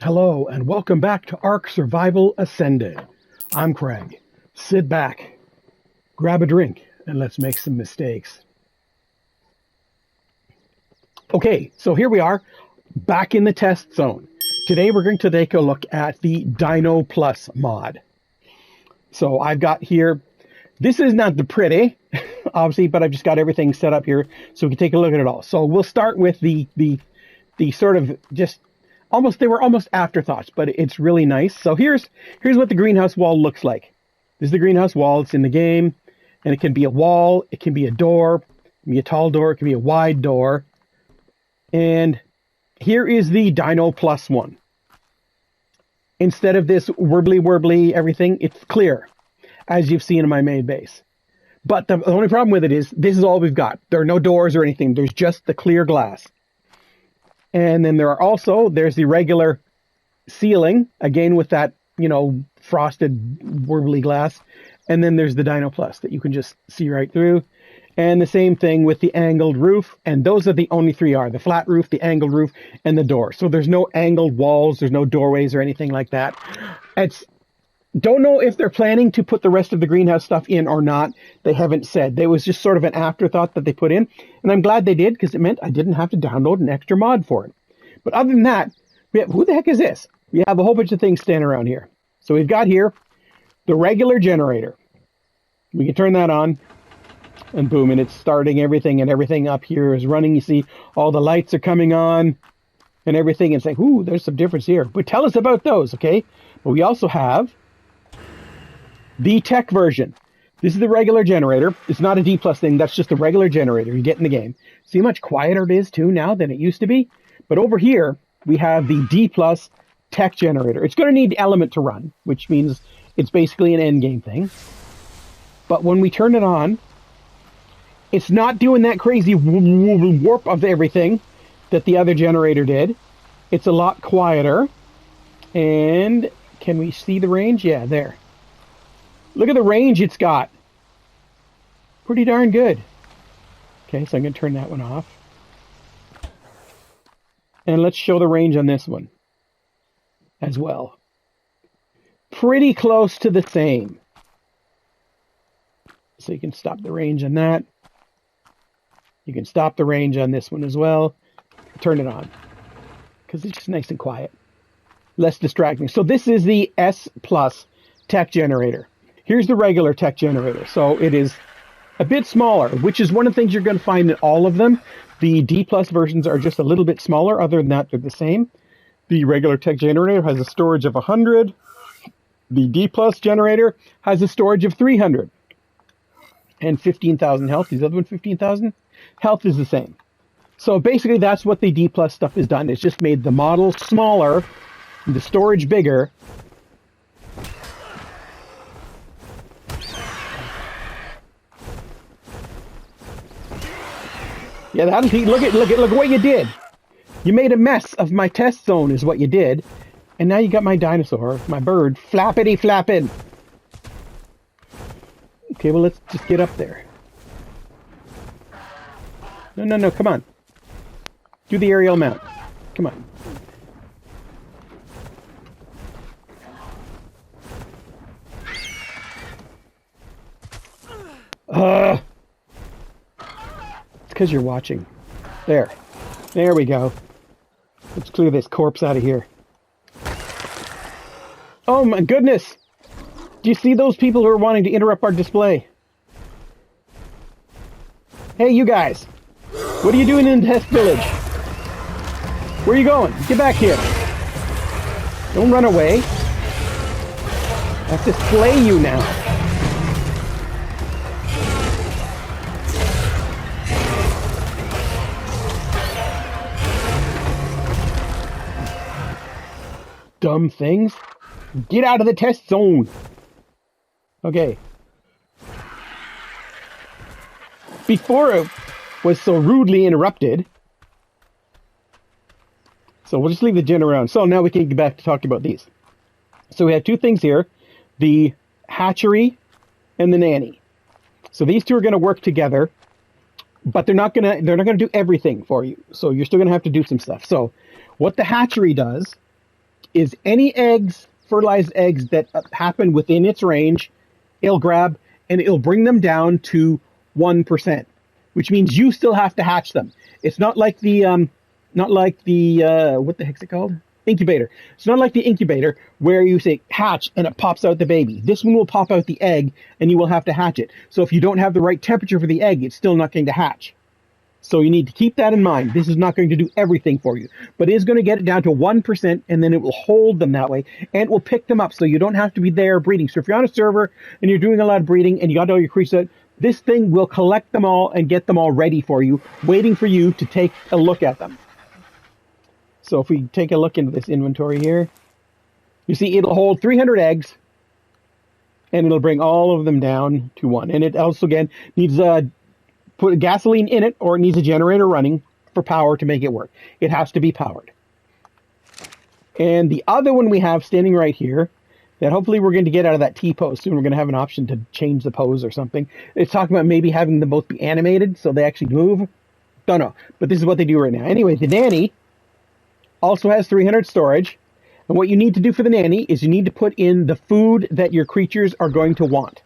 Hello and welcome back to Ark Survival Ascended. I'm Craig. Sit back, grab a drink, and let's make some mistakes. Okay, so here we are, back in the test zone. Today we're going to take a look at the Dino Plus mod. So I've got here, this is not the pretty, obviously, but I've just got everything set up here so we can take a look at it all. So we'll start with the sort of just they were almost afterthoughts, but it's really nice. So here's what the greenhouse wall looks like. This is the greenhouse wall. It's in the game, and it can be a wall, it can be a door, it can be a tall door, it can be a wide door. And here is the Dino Plus one. Instead of this wirbly everything, it's clear, as you've seen in my main base. But the only problem with it is this is all we've got. There are no doors or anything. There's just the clear glass. And then there's the regular ceiling, again with that, frosted warbly glass. And then there's the Dino Plus that you can just see right through. And the same thing with the angled roof. And those are the only three the flat roof, the angled roof, and the door. So there's no angled walls, there's no doorways or anything like that. Don't know if they're planning to put the rest of the greenhouse stuff in or not. They haven't said. There was just sort of an afterthought that they put in. And I'm glad they did, because it meant I didn't have to download an extra mod for it. But other than that, who the heck is this? We have a whole bunch of things standing around here. So we've got here the regular generator. We can turn that on, and boom, and it's starting everything, and everything up here is running. You see all the lights are coming on and everything. And say, ooh, there's some difference here. But tell us about those, okay? But we also have the tech version. This is the regular generator. It's not a D plus thing. That's just the regular generator you get in the game. See how much quieter it is too now than it used to be? But over here, we have the D plus tech generator. It's going to need element to run, which means it's basically an end game thing. But when we turn it on, it's not doing that crazy warp of everything that the other generator did. It's a lot quieter. And can we see the range? Yeah, there. Look at the range it's got. Pretty darn good. Okay, so I'm going to turn that one off. And let's show the range on this one as well. Pretty close to the same. So you can stop the range on that. You can stop the range on this one as well. Turn it on, because it's just nice and quiet. Less distracting. So this is the S Plus tech generator. Here's the regular tech generator. So it is a bit smaller, which is one of the things you're going to find in all of them. The D plus versions are just a little bit smaller. Other than that, they're the same. The regular tech generator has a storage of 100. The D plus generator has a storage of 300. And 15,000 health. These other ones, 15,000. Health is the same. So basically, that's what the D plus stuff has done. It's just made the model smaller, the storage bigger. Yeah, look at what you did. You made a mess of my test zone is what you did. And now you got my dinosaur, my bird, flappity flapping. Okay, well, let's just get up there. No, come on. Do the aerial mount. Come on. Because you're watching. There we go. Let's clear this corpse out of here. Oh my goodness, do you see those people who are wanting to interrupt our display? Hey, you guys, what are you doing in the test village? Where are you going? Get back here. Don't run away. I have to slay you now. Dumb things. Get out of the test zone. Okay. Before it was so rudely interrupted. So we'll just leave the gen around. So now we can get back to talking about these. So we have two things here. The Hatchery and the Nanny. So these two are going to work together. But they're not gonna do everything for you. So you're still gonna have to do some stuff. So what the Hatchery does is any eggs, fertilized eggs that happen within its range, it'll grab and it'll bring them down to 1%, which means you still have to hatch them. It's not like the what the heck's it called? Incubator. It's not like the incubator where you say hatch and it pops out the baby. This one will pop out the egg and you will have to hatch it. So if you don't have the right temperature for the egg, it's still not going to hatch. So you need to keep that in mind. This is not going to do everything for you, but it is going to get it down to 1%, and then it will hold them that way, and it will pick them up so you don't have to be there breeding. So if you're on a server and you're doing a lot of breeding and you got all your creatures, this thing will collect them all and get them all ready for you, waiting for you to take a look at them. So if we take a look into this inventory here, you see it'll hold 300 eggs, and it'll bring all of them down to 1. And it also, again, needs put gasoline in it, or it needs a generator running for power to make it work. It has to be powered. And the other one we have standing right here, that hopefully we're going to get out of that T-pose soon. We're going to have an option to change the pose or something. It's talking about maybe having them both be animated so they actually move. Don't know. But this is what they do right now. Anyway, the nanny also has 300 storage. And what you need to do for the nanny is you need to put in the food that your creatures are going to want.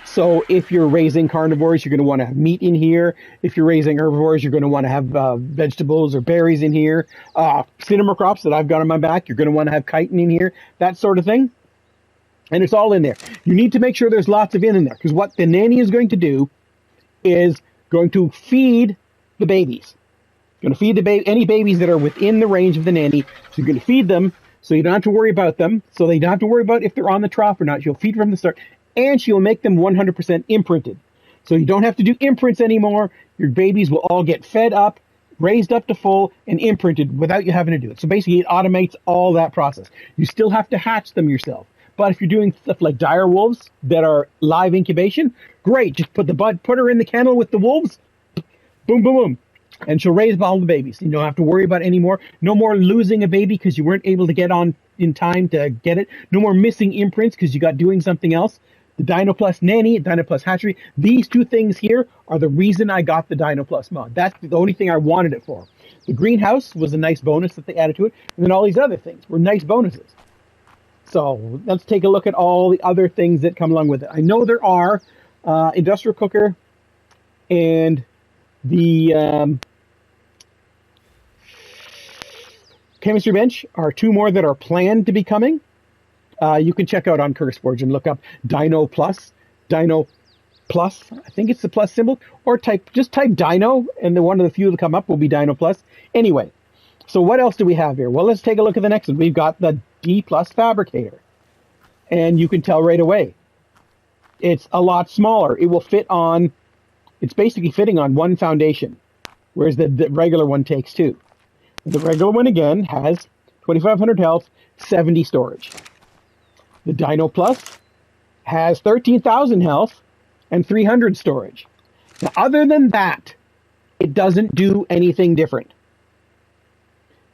So if you're raising carnivores, you're going to want to have meat in here. If you're raising herbivores, you're going to want to have vegetables or berries in here. Cinema crops that I've got on my back, you're going to want to have chitin in here, that sort of thing. And it's all in there. You need to make sure there's lots of in there, because what the nanny is going to do is going to feed the babies. Going to feed the any babies that are within the range of the nanny. So you're going to feed them, so you don't have to worry about them. So they don't have to worry about if they're on the trough or not. You'll feed from the start. And she'll make them 100% imprinted. So you don't have to do imprints anymore. Your babies will all get fed up, raised up to full, and imprinted without you having to do it. So basically it automates all that process. You still have to hatch them yourself. But if you're doing stuff like dire wolves that are live incubation, great. Just put her in the kennel with the wolves. Boom, boom, boom. And she'll raise all the babies. You don't have to worry about any more. No more losing a baby because you weren't able to get on in time to get it. No more missing imprints because you got doing something else. The Dino Plus Nanny, Dino Plus Hatchery, these two things here are the reason I got the Dino Plus mod. That's the only thing I wanted it for. The greenhouse was a nice bonus that they added to it, and then all these other things were nice bonuses. So let's take a look at all the other things that come along with it. I know there are industrial cooker and the chemistry bench are two more that are planned to be coming. You can check out on CurseForge and look up Dino Plus, I think it's the plus symbol, or just type Dino, and then one of the few that come up will be Dino Plus. Anyway, so what else do we have here? Well, let's take a look at the next one. We've got the D Plus Fabricator, and you can tell right away it's a lot smaller. It will fit on, it's basically fitting on one foundation, whereas the regular one takes two. The regular one, again, has 2,500 health, 70 storage. The Dino Plus has 13,000 health and 300 storage. Now, other than that, it doesn't do anything different.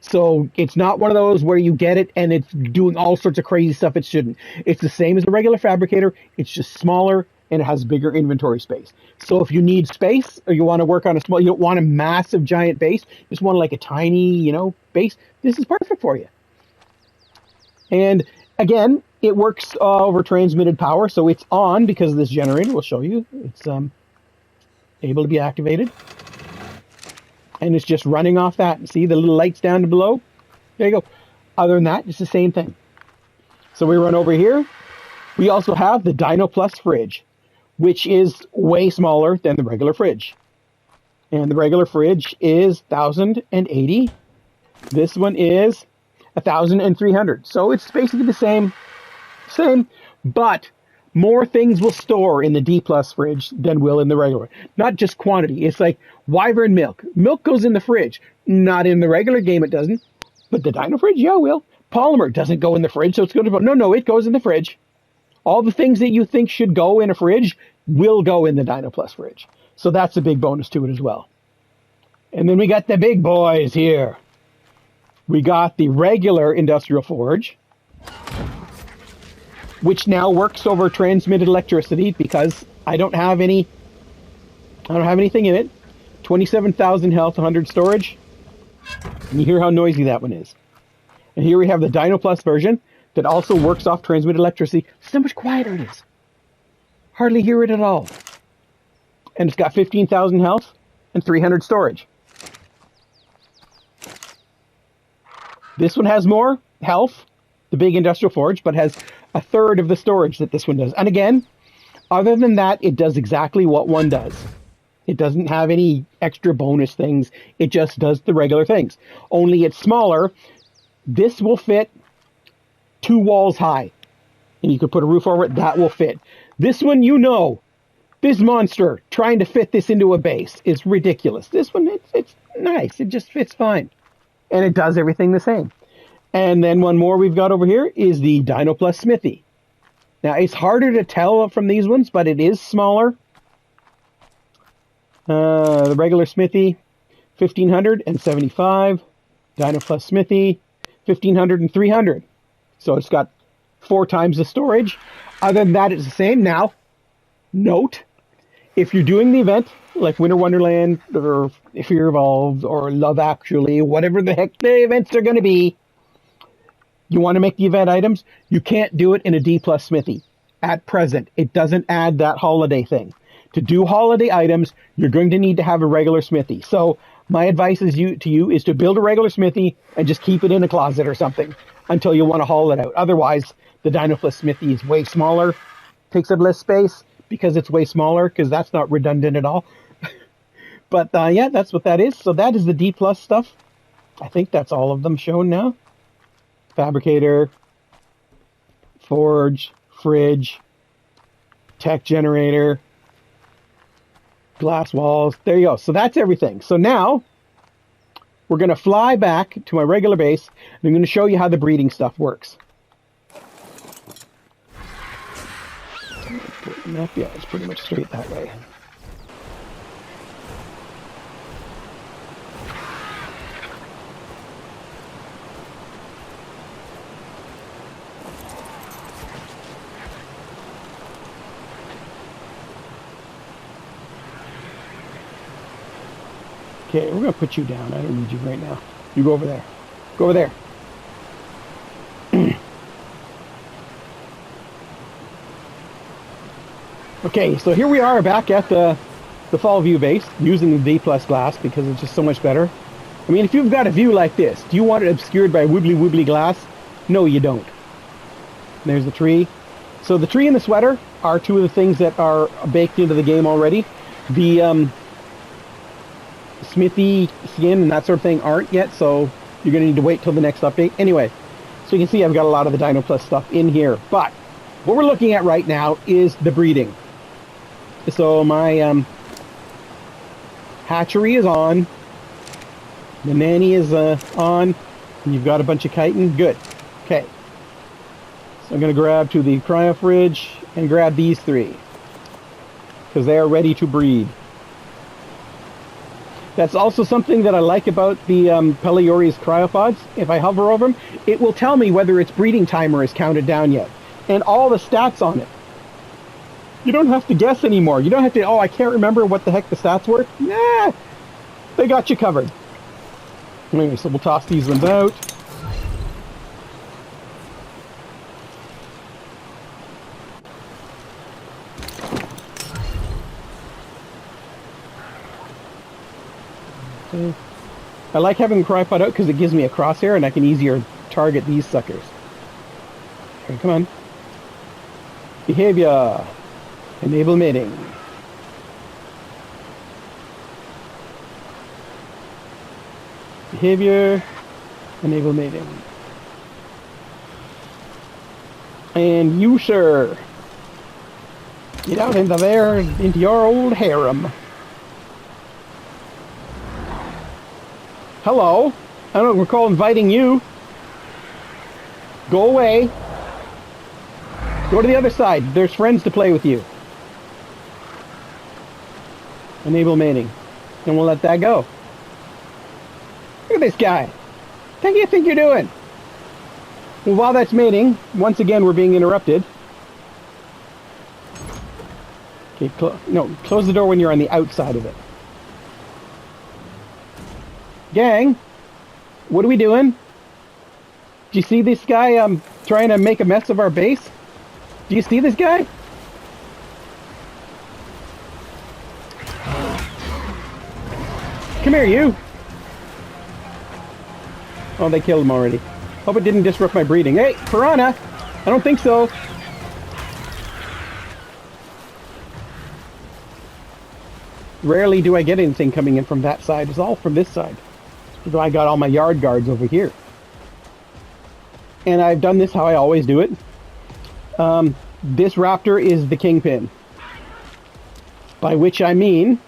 So it's not one of those where you get it and it's doing all sorts of crazy stuff it shouldn't. It's the same as a regular Fabricator. It's just smaller and it has bigger inventory space. So if you need space or you want to work on you don't want a massive giant base, you just want like a tiny, base, this is perfect for you. And again, it works over transmitted power, so it's on because of this generator. We'll show you. It's able to be activated. And it's just running off that. See the little lights down below? There you go. Other than that, it's the same thing. So we run over here. We also have the Dino Plus fridge, which is way smaller than the regular fridge. And the regular fridge is 1,080. This one is 1,300. So it's basically the same, but more things will store in the D Plus fridge than will in the regular. Not just quantity. It's like Wyvern milk. Milk goes in the fridge. Not in the regular game, it doesn't. But the Dino fridge, yeah, it will. Polymer doesn't go in the fridge, so it's going to go. No, it goes in the fridge. All the things that you think should go in a fridge will go in the Dino Plus fridge. So that's a big bonus to it as well. And then we got the big boys here. We got the regular industrial forge, which now works over transmitted electricity because I don't have anything in it. 27,000 health, 100 storage. And you hear how noisy that one is. And here we have the Dino Plus version that also works off transmitted electricity. So much quieter it is. Hardly hear it at all. And it's got 15,000 health and 300 storage. This one has more health, the big industrial forge, but has a third of the storage that this one does. And again, other than that, it does exactly what one does. It doesn't have any extra bonus things. It just does the regular things. Only it's smaller. This will fit 2 walls high. And you could put a roof over it. That will fit. This one, you know, this monster trying to fit this into a base is ridiculous. This one, it's nice. It just fits fine. And it does everything the same. And then one more we've got over here is the Dino Plus Smithy. Now, it's harder to tell from these ones, but it is smaller. The regular Smithy, 1,575. Dino Plus Smithy, 1,500 and 300. So it's got 4 times the storage. Other than that, it's the same. Now, note, if you're doing the event, like Winter Wonderland, or if you're Evolved, or Love Actually, whatever the heck the events are going to be, you want to make the event items, you can't do it in a D Plus Smithy. At present, it doesn't add that holiday thing. To do holiday items, you're going to need to have a regular Smithy. So my advice to you is to build a regular Smithy and just keep it in a closet or something until you want to haul it out. Otherwise, the Dino Plus Smithy is way smaller, takes up less space because it's way smaller, because that's not redundant at all. But yeah, that's what that is. So that is the D Plus stuff. I think that's all of them shown now. Fabricator, Forge, Fridge, Tech Generator, glass walls. There you go. So that's everything. So now we're going to fly back to my regular base, and I'm going to show you how the breeding stuff works. Yeah, it's pretty much straight that way. Okay, we're going to put you down. I don't need you right now. You go over there. Go over there. Okay, so here we are back at the Fall View base using the D Plus glass because it's just so much better. I mean, if you've got a view like this, do you want it obscured by wibbly glass? No, you don't. There's the tree. So the tree and the sweater are 2 of the things that are baked into the game already. The Smithy skin and that sort of thing aren't yet, so you're going to need to wait till the next update. Anyway, so you can see I've got a lot of the Dino Plus stuff in here. But what we're looking at right now is the breeding. So my hatchery is on. The nanny is on. And you've got a bunch of chitin. Good. Okay. So I'm going to grab to the cryo fridge and grab these 3. Because they are ready to breed. That's also something that I like about the Peliori's cryopods. If I hover over them, it will tell me whether its breeding timer is counted down yet. And all the stats on it. You don't have to guess anymore. You don't have to, oh, I can't remember what the heck the stats were. Nah, they got you covered. Anyway, so we'll toss these ones out. Okay. I like having the cryopod out because it gives me a crosshair and I can easier target these suckers. Okay, come on. Behavior. Enable mating. Behavior. Enable mating. And you, sir. Get out into there, into your old harem. Hello. I don't recall inviting you. Go away. Go to the other side. There's friends to play with you. Enable mating. And we'll let that go. Look at this guy. What do you think you're doing? Well, while that's mating, once again we're being interrupted. Okay, close the door when you're on the outside of it. Gang, what are we doing? Do you see this guy trying to make a mess of our base? Do you see this guy? Come here, you! Oh, they killed him already. Hope it didn't disrupt my breeding. Hey, piranha! I don't think so. Rarely do I get anything coming in from that side. It's all from this side. So I got all my yard guards over here. And I've done this how I always do it. This raptor is the kingpin. By which I mean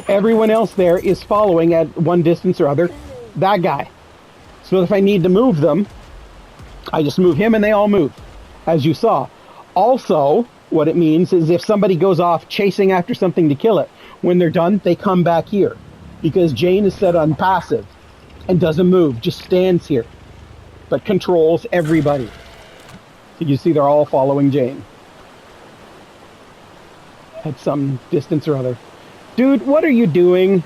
everyone else there is following at one distance or other that guy. So if I need to move them, I just move him and they all move, as you saw. Also, what it means is if somebody goes off chasing after something to kill it, when they're done, they come back here. Because Jane is set on passive and doesn't move, just stands here, but controls everybody. So you see they're all following Jane at some distance or other. Dude, what are you doing?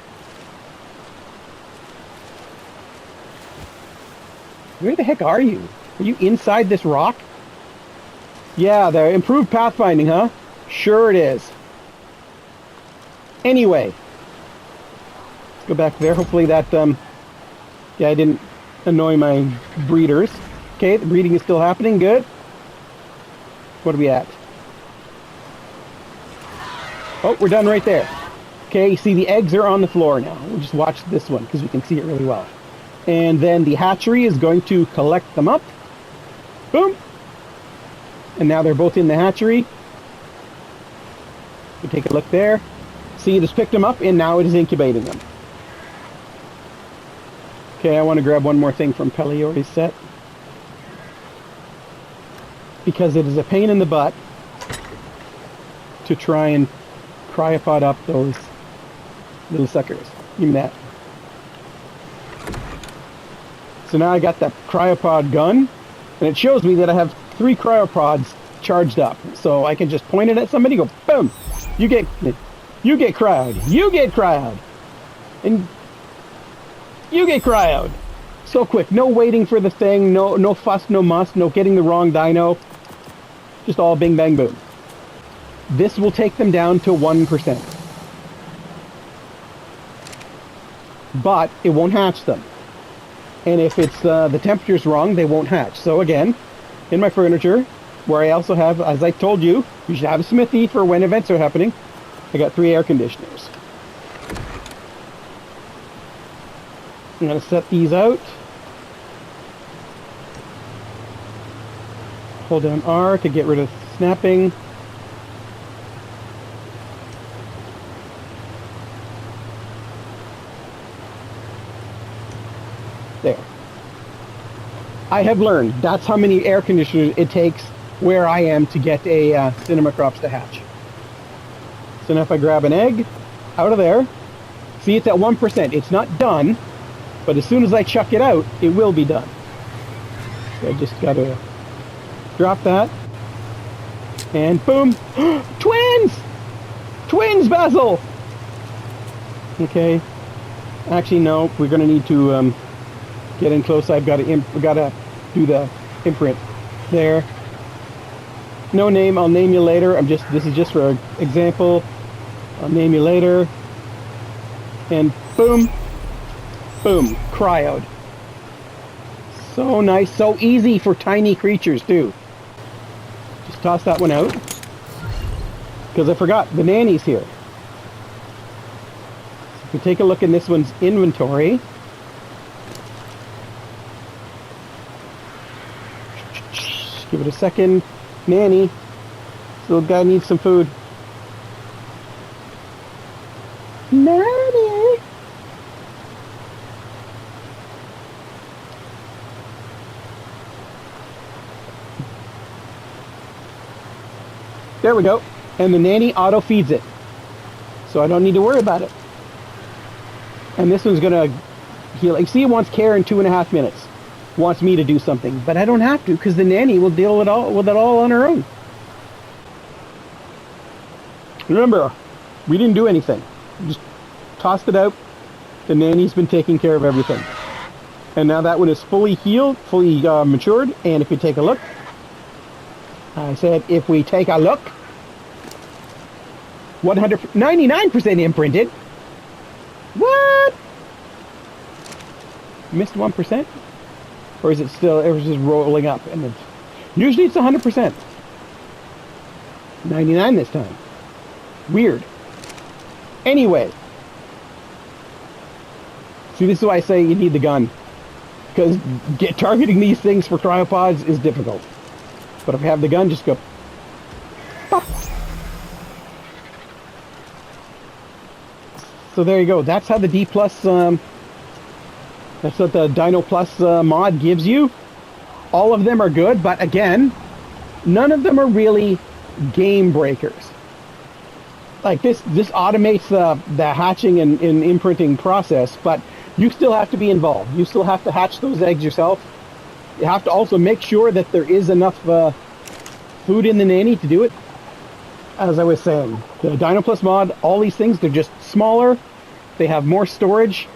Where the heck are you? Are you inside this rock? Yeah, the improved pathfinding, huh? Sure it is. Anyway, let's go back there. Hopefully that, yeah, I didn't annoy my breeders. Okay, the breeding is still happening. Good. What are we at? Oh, we're done right there. Okay, you see the eggs are on the floor now. We'll just watch this one because we can see it really well. And then the hatchery is going to collect them up. Boom. And now they're both in the hatchery. We take a look there. See, it has picked them up and now it is incubating them. Okay, I want to grab one more thing from Pelliori's set. Because it is a pain in the butt to try and cryopod up those little suckers. Give me that. So now I got that cryopod gun, and it shows me that I have 3 cryopods charged up. So I can just point it at somebody, go boom, you get cryoed, you get cryoed, and you get cryoed. So quick, no waiting for the thing, no fuss, no muss, no getting the wrong dino. Just all bing bang boom. This will take them down to 1%. But it won't hatch them. And if it's the temperature's wrong, they won't hatch. So again, in my furniture, where I also have, as I told you, you should have a smithy for when events are happening, I got 3 air conditioners. I'm going to set these out. Hold down R to get rid of snapping. There. I have learned that's how many air conditioners it takes where I am to get a cinema crops to hatch. So now if I grab an egg out of there, see it's at 1%. It's not done, but as soon as I chuck it out, it will be done. So I just got to drop that, and boom, twins! Twins, Basil! Okay, actually no, we're going to need to get in close. I've got to do the imprint there. No name, I'll name you later. This is just for example. I'll name you later. And boom, boom, cryoed. So nice, so easy for tiny creatures too. Just toss that one out. Because I forgot, the nanny's here. If we take a look in this one's inventory. Give it a second. Nanny. This little guy needs some food. Nanny! There we go. And the nanny auto feeds it. So I don't need to worry about it. And this one's gonna heal. You see, it wants care in 2.5 minutes. Wants me to do something, but I don't have to because the nanny will deal with it all on her own. Remember, we didn't do anything. We just tossed it out. The nanny's been taking care of everything. And now that one is fully healed, fully matured. And if you take a look, I said if we take a look, 99% imprinted. What? Missed 1%? Or is it still, it was just rolling up? And it's, usually it's 100%. 99 this time. Weird. Anyway. See, this is why I say you need the gun. Because targeting these things for cryopods is difficult. But if you have the gun, just go pop. So there you go. That's how the D Plus, that's what the Dino Plus mod gives you. All of them are good, but again, none of them are really game breakers. Like this automates the hatching and imprinting process, but you still have to be involved. You still have to hatch those eggs yourself. You have to also make sure that there is enough food in the nanny to do it. As I was saying, the Dino Plus mod, all these things, they're just smaller. They have more storage.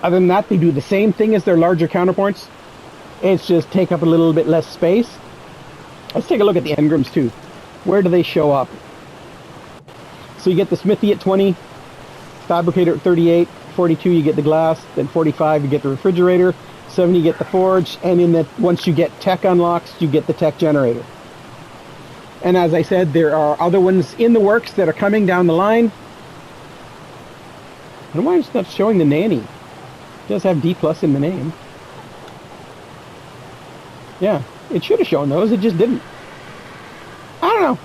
Other than that, they do the same thing as their larger counterparts. It's just take up a little bit less space. Let's take a look at the Engrams too. Where do they show up? So you get the Smithy at 20, Fabricator at 38, 42 you get the glass, then 45 you get the refrigerator, 70 you get the forge, and in that once you get tech unlocks, you get the tech generator. And as I said, there are other ones in the works that are coming down the line. I don't know why it's not showing the nanny. It does have D Plus in the name. Yeah, it should have shown those, it just didn't. I don't know.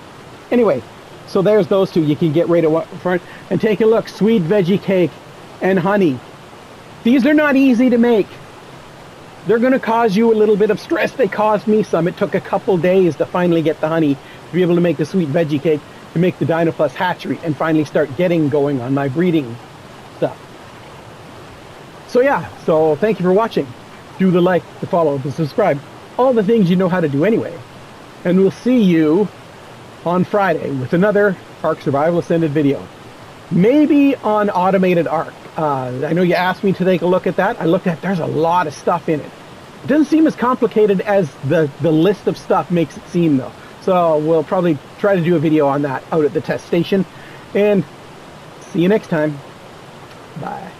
Anyway, so there's those two you can get right up front. And take a look, sweet veggie cake and honey. These are not easy to make. They're going to cause you a little bit of stress. They caused me some. It took a couple days to finally get the honey, to be able to make the sweet veggie cake, to make the Dino Plus hatchery, and finally start getting going on my breeding stuff. So yeah, so thank you for watching. Do the like, the follow, the subscribe. All the things you know how to do anyway. And we'll see you on Friday with another Ark Survival Ascended video. Maybe on automated Ark. I know you asked me to take a look at that. I looked at, there's a lot of stuff in it. It doesn't seem as complicated as the list of stuff makes it seem though. So we'll probably try to do a video on that out at the test station. And see you next time. Bye.